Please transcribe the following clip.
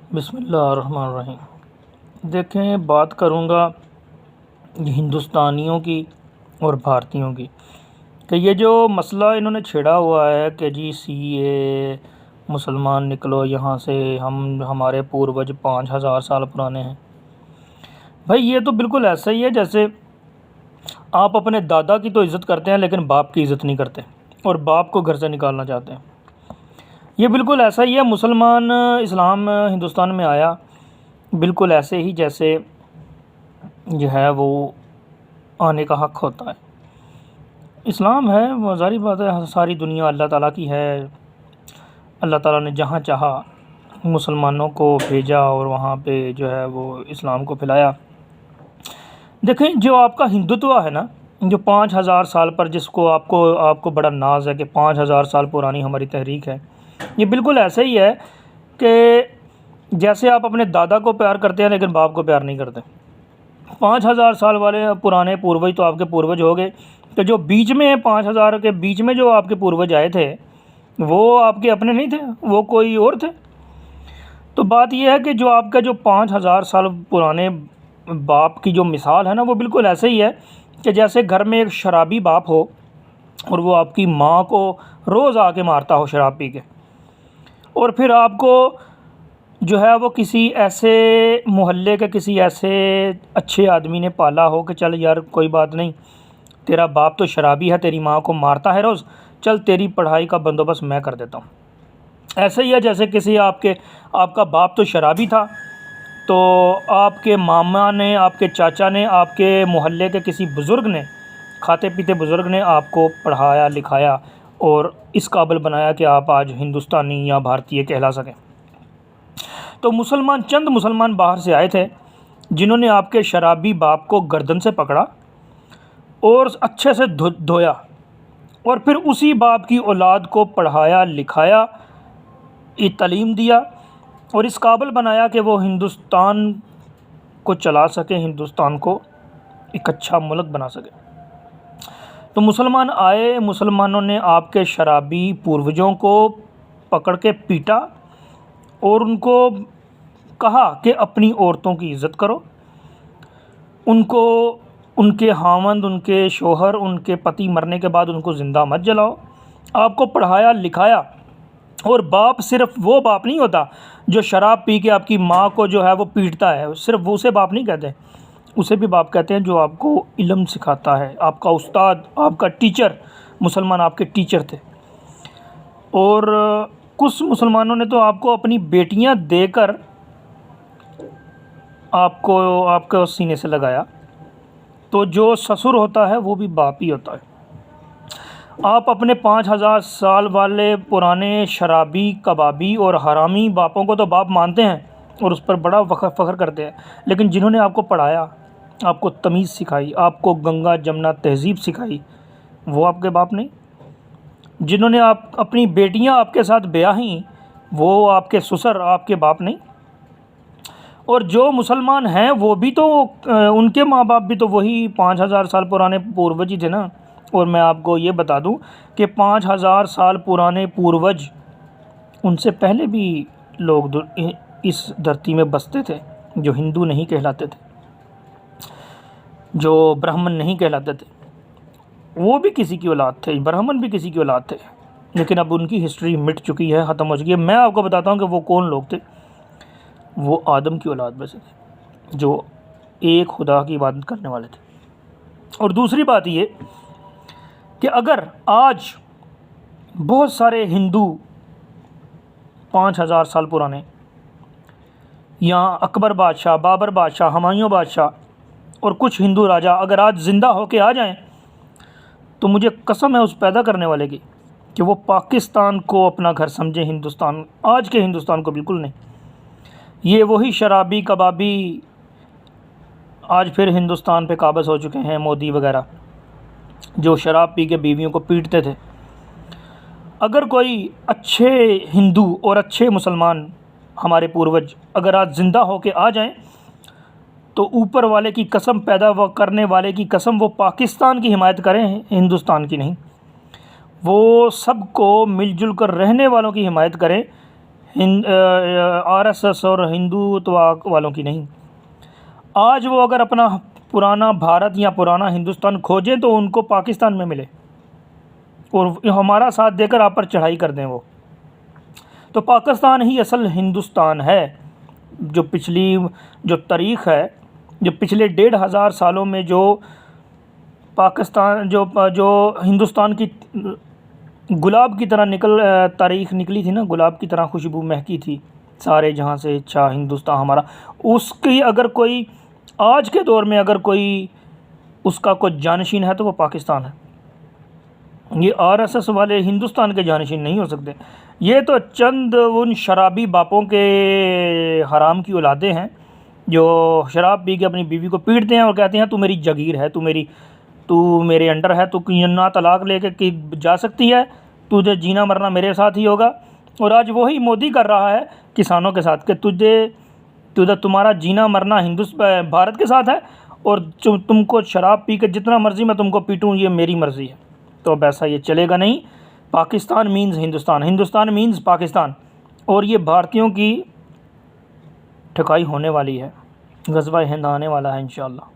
बिस्मिल्लाहिर्रहमानिर्रहीम। देखें, बात करूँगा हिंदुस्तानियों की और भारतीयों की कि ये जो मसला इन्होंने छेड़ा हुआ है कि जी सीए मुसलमान निकलो यहाँ से, हम हमारे पूर्वज 5,000 साल पुराने हैं। भाई ये तो बिल्कुल ऐसा ही है जैसे आप अपने दादा की तो इज़्ज़त करते हैं लेकिन बाप की इज़्ज़त नहीं करते और बाप को घर से निकालना चाहते हैं। ये बिल्कुल ऐसा ही है। मुसलमान इस्लाम हिंदुस्तान में आया बिल्कुल ऐसे ही जैसे जो है वो आने का हक़ होता है। इस्लाम है वो ज़ाहिर बात है, सारी दुनिया अल्लाह ताला की है। अल्लाह ताला ने जहाँ चाहा मुसलमानों को भेजा और वहाँ पे जो है वो इस्लाम को फैलाया। देखें, जो आपका हिंदुत्व है ना, जो 5,000 साल पर जिसको आपको आपको बड़ा नाज है कि 5,000 साल पुरानी हमारी तहरीक है, ये बिल्कुल ऐसे ही है कि जैसे आप अपने दादा को प्यार करते हैं लेकिन बाप को प्यार नहीं करते। 5,000 साल वाले पुराने पूर्वज तो आपके पूर्वज हो गए, तो जो बीच में 5,000 के बीच में जो आपके पूर्वज आए थे वो आपके अपने नहीं थे, वो कोई और थे। तो बात यह है कि जो आपका जो 5,000 साल पुराने बाप की जो मिसाल है ना, वो बिल्कुल ऐसे ही है कि जैसे घर में एक शराबी बाप हो और वो आपकी माँ को रोज़ आके मारता हो शराब पी के, और फिर आपको जो है वो किसी ऐसे मोहल्ले के किसी ऐसे अच्छे आदमी ने पाला हो कि चल यार कोई बात नहीं, तेरा बाप तो शराबी है, तेरी माँ को मारता है रोज़, चल तेरी पढ़ाई का बंदोबस्त मैं कर देता हूँ। ऐसे ही है जैसे किसी आपका बाप तो शराबी था, तो आपके मामा ने, आपके चाचा ने, आपके मोहल्ले के किसी बुज़ुर्ग ने, खाते पीते बुज़ुर्ग ने आपको पढ़ाया लिखाया और इस काबिल बनाया कि आप आज हिंदुस्तानी या भारतीय कहला सकें। तो चंद मुसलमान बाहर से आए थे जिन्होंने आपके शराबी बाप को गर्दन से पकड़ा और अच्छे से धोया और फिर उसी बाप की औलाद को पढ़ाया लिखाया, तालीम दिया और इस काबिल बनाया कि वो हिंदुस्तान को चला सके, हिंदुस्तान को एक अच्छा मुल्क बना सके। तो मुसलमान आए, मुसलमानों ने आपके शराबी पूर्वजों को पकड़ के पीटा और उनको कहा कि अपनी औरतों की इज़्ज़त करो, उनको उनके हामंद, उनके शोहर, उनके पति मरने के बाद उनको ज़िंदा मत जलाओ। आपको पढ़ाया लिखाया। और बाप सिर्फ वो बाप नहीं होता जो शराब पी के आपकी माँ को जो है वो पीटता है, सिर्फ वो उसे बाप नहीं कहते, उसे भी बाप कहते हैं जो आपको इल्म सिखाता है, आपका उस्ताद, आपका टीचर। मुसलमान आपके टीचर थे। और कुछ मुसलमानों ने तो आपको अपनी बेटियां देकर आपको सीने से लगाया। तो जो ससुर होता है वो भी बाप ही होता है। आप अपने 5,000 साल वाले पुराने शराबी, कबाबी और हरामी बापों को तो बाप मानते हैं और उस पर बड़ा फ़ख्र करते हैं, लेकिन जिन्होंने आपको पढ़ाया, आपको तमीज़ सिखाई, आपको गंगा जमुना तहज़ीब सिखाई, वो आपके बाप नहीं। जिन्होंने आप अपनी बेटियां आपके साथ ब्याही, वो आपके ससुर, आपके बाप नहीं। और जो मुसलमान हैं वो भी तो उनके माँ बाप भी तो वही 5,000 साल पुराने पूर्वज ही थे ना। और मैं आपको ये बता दूं कि 5,000 साल पुराने पूर्वज, उनसे पहले भी लोग इस धरती में बसते थे जो हिंदू नहीं कहलाते थे, जो ब्राह्मण नहीं कहलाते थे। वो भी किसी की औलाद थे, ब्राह्मण भी किसी की औलाद थे, लेकिन अब उनकी हिस्ट्री मिट चुकी है, ख़त्म हो चुकी है। मैं आपको बताता हूँ कि वो कौन लोग थे। वो आदम की औलाद में से थे जो एक खुदा की इबादत करने वाले थे। और दूसरी बात ये कि अगर आज बहुत सारे हिंदू 5,000 साल पुराने, या अकबर बादशाह, बाबर बादशाह, हुमायूं बादशाह और कुछ हिंदू राजा अगर आज ज़िंदा होके आ जाएं, तो मुझे कसम है उस पैदा करने वाले की कि वो पाकिस्तान को अपना घर समझे, हिंदुस्तान, आज के हिंदुस्तान को बिल्कुल नहीं। ये वही शराबी कबाबी आज फिर हिंदुस्तान पे काबज़ हो चुके हैं, मोदी वगैरह, जो शराब पी के बीवियों को पीटते थे। अगर कोई अच्छे हिंदू और अच्छे मुसलमान हमारे पूर्वज अगर आज ज़िंदा होके आ जाएं, तो ऊपर वाले की कसम, पैदा करने वाले की कसम, वो पाकिस्तान की हिमायत करें, हिंदुस्तान की नहीं। वो सबको मिलजुल कर रहने वालों की हिमायत करें, आरएसएस और हिंदुत्व वालों की नहीं। आज वो अगर अपना पुराना भारत या पुराना हिंदुस्तान खोजें तो उनको पाकिस्तान में मिले और हमारा साथ देकर आप पर चढ़ाई कर दें वो। तो पाकिस्तान ही असल हिंदुस्तान है। जो पिछली जो तारीख़ है, जो पिछले 1500 सालों में जो पाकिस्तान जो हिंदुस्तान की गुलाब की तरह तारीख़ निकली थी ना, गुलाब की तरह खुशबू महकी थी सारे जहाँ से, अच्छा हिंदुस्तान हमारा, उसकी अगर कोई आज के दौर में अगर कोई उसका कोई जानशीन है तो वो पाकिस्तान है। ये आरएसएस वाले हिंदुस्तान के जानशीन नहीं हो सकते। ये तो चंद उन शराबी बापों के हराम की औलादे हैं जो शराब पी के अपनी बीवी को पीटते हैं और कहते हैं तू मेरी जगीर है, तू मेरे अंडर है, तू ना तलाक लेके कि जा सकती है, तुझे जीना मरना मेरे साथ ही होगा। और आज वही मोदी कर रहा है किसानों के साथ कि तुम्हारा जीना मरना भारत के साथ है और तुमको शराब पी के जितना मर्ज़ी मैं तुमको पीटूँ, ये मेरी मर्ज़ी है। तो वैसा ये चलेगा नहीं। Pakistan means Hindustan, Hindustan means Pakistan. और ये भारतीयों की ठुकाई होने वाली है, ग़ज़वा-ए-हिंद आने वाला है इंशाअल्लाह।